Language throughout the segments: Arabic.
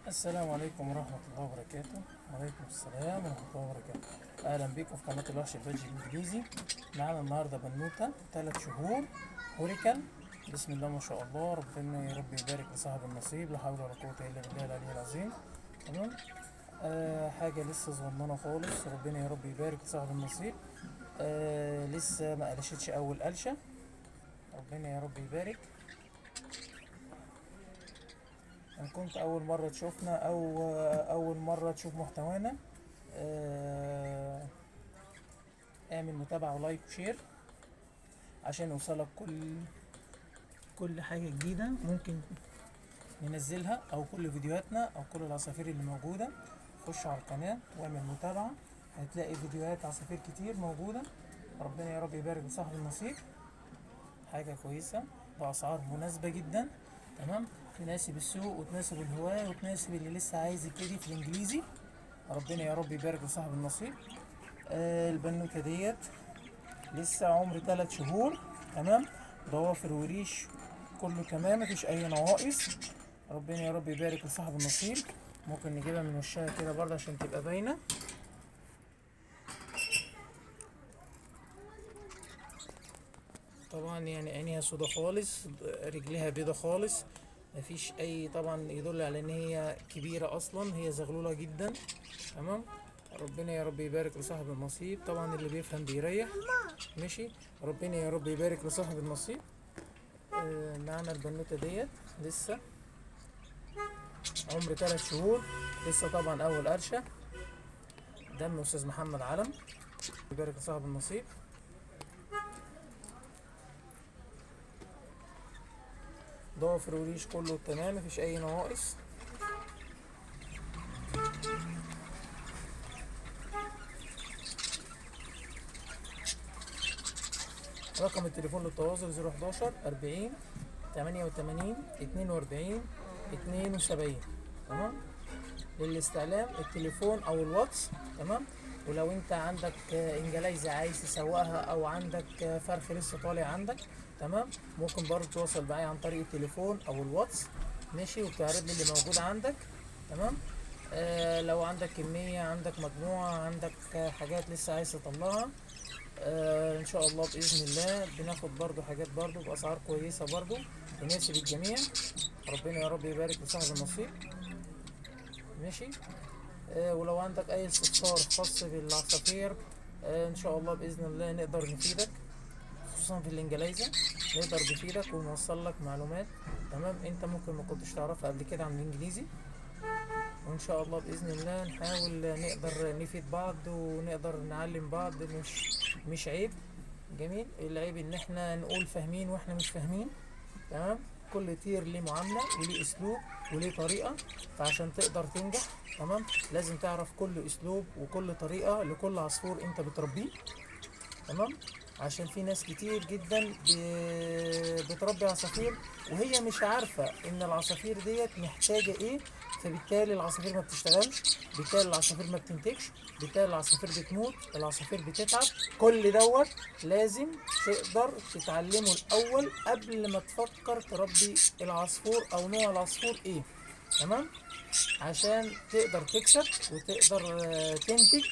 السلام عليكم ورحمة الله وبركاته. وعليكم السلام ورحمة الله وبركاته. أهلا بكم في قناة الوحش البلجي الإنجليزي. معانا النهاردة بنوتة 3 شهور هوريكان. بسم الله ما شاء الله، ربنا يا رب يبارك لصاحب النصيب، لا حول ولا قوة إلا بالله العلي العظيم. تمام. حاجة لسه صغننة خالص، ربنا يا رب يبارك لصاحب النصيب. لسه ما قلشتش أول قلشة، ربنا يا رب يبارك. إن كنت أول مرة تشوفنا أو أول مرة تشوف محتوانا، اعمل متابعة ولايك وشير عشان يوصلك كل حاجة جديدة ممكن ننزلها، أو كل فيديوهاتنا أو كل العصافير اللي موجودة. خش على القناة واعمل متابعة، هتلاقي فيديوهات عصافير كتير موجودة. ربنا يا رب يبارك لصاحب النصيب. حاجة كويسة بأسعار مناسبة جدا. تمام، تناسب السوق وتناسب الهواة وتناسب اللي لسه عايز يبتدي في الإنجليزي. ربنا يا رب يبارك لصاحب النصيب. البنوتة ديت لسه عمر 3 شهور. تمام، ضوافر وريش كله تمام، مفيش أي نواقص. ربنا يا رب يبارك لصاحب النصيب. ممكن نجيبها من وشها كده برضه عشان تبقى باينة. طبعا يعني عينيها سودا خالص، رجليها بيضة خالص، مفيش اي طبعا يدل على ان هي كبيرة اصلا، هي زغلولة جدا. تمام. ربنا يا رب يبارك لصاحب النصيب، طبعا اللي بيفهم بيريح. ماشي، ربنا يا رب يبارك لصاحب النصيب. معانا البنوتة ديت لسه عمر 3 شهور، لسه طبعا اول قرشة. دم استاذ محمد علم، يبارك لصاحب النصيب. ضوافر وريش كله تمام، مفيش اي نواقص. رقم التليفون للتواصل 011 40 88 42 72. تمام، للاستعلام التليفون او الواتس. تمام. ولو انت عندك انجلايزي عايز تسوقها، او عندك فرخ لسه طالع عندك، تمام، ممكن برضه تتواصل معايا عن طريق التليفون او الواتس. ماشي، وبتعرض لي اللي موجود عندك. تمام. لو عندك كمية، عندك مجموعة، عندك حاجات لسه عايز تطلعها، ان شاء الله باذن الله بناخد برضو حاجات برضو باسعار كويسه برضو تناسب الجميع. ربنا يا رب يبارك لصاحب النصيب. ماشي. ولو عندك اي استفسار خاص بالعصافير، ان شاء الله باذن الله نقدر نفيدك، خصوصا في الانجليزي نقدر نفيدك ونوصل لك معلومات. تمام، انت ممكن ما كنتش تعرفها قبل كده عن الانجليزي. وان شاء الله باذن الله نحاول نقدر نفيد بعض ونقدر نعلم بعض، مش عيب. جميل، العيب ان احنا نقول فاهمين واحنا مش فاهمين. تمام، كل تير ليه معاملة وليه اسلوب وليه طريقة، فعشان تقدر تنجح تمام لازم تعرف كل اسلوب وكل طريقة لكل عصفور انت بتربيه. تمام، عشان في ناس كتير جدا بتربي عصافير وهي مش عارفة ان العصافير ديت محتاجة ايه، فبالتالي العصافير ما بتشتغلش، بالتالي العصافير ما بتنتجش، بالتالي العصافير بتموت، العصافير بتتعب. كل دوت لازم تقدر تتعلمه الاول قبل ما تفكر تربي العصفور او نوع العصفور ايه. تمام، عشان تقدر تكسب وتقدر تنتج.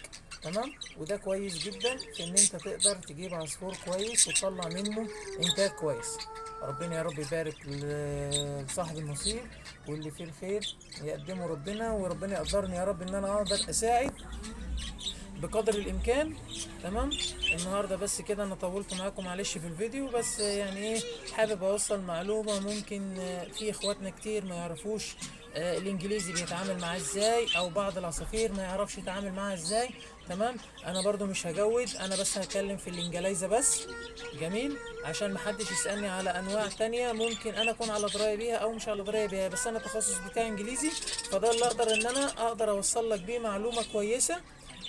تمام، وده كويس جدا في ان انت تقدر تجيب عصفور كويس وتطلع منه انتاج كويس. ربنا يا رب يبارك لصاحب النصيب، واللي فيه الخير يقدمه ربنا، وربنا يقدرني يا رب ان انا اقدر اساعد بقدر الامكان. تمام. النهارده بس كده انا طولت معاكم معلش في الفيديو، بس يعني ايه، حابب اوصل معلومه. ممكن في اخواتنا كتير ما يعرفوش الانجليزي بيتعامل معاه ازاي، او بعض العصافير ما يعرفش يتعامل معاها ازاي. تمام، انا برضو مش هجود، انا بس هتكلم في الانجليزي بس. جميل، عشان محدش يسألني على انواع تانية ممكن انا اكون على دراية بيها او مش على دراية بيها، بس انا التخصص بتاعي انجليزي، فده اللي اقدر ان انا اقدر اوصل لك بيه معلومة كويسة.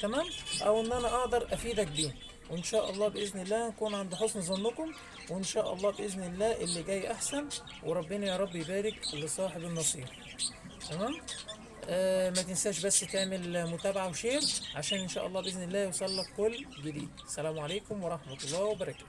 تمام، او ان انا اقدر افيدك بيه. وان شاء الله باذن الله نكون عند حسن ظنكم، وان شاء الله باذن الله اللي جاي احسن، وربنا يا رب يبارك لصاحب النصيب. تمام. ما تنساش بس تعمل متابعة وشير عشان ان شاء الله باذن الله يوصل لك كل جديد. السلام عليكم ورحمة الله وبركاته.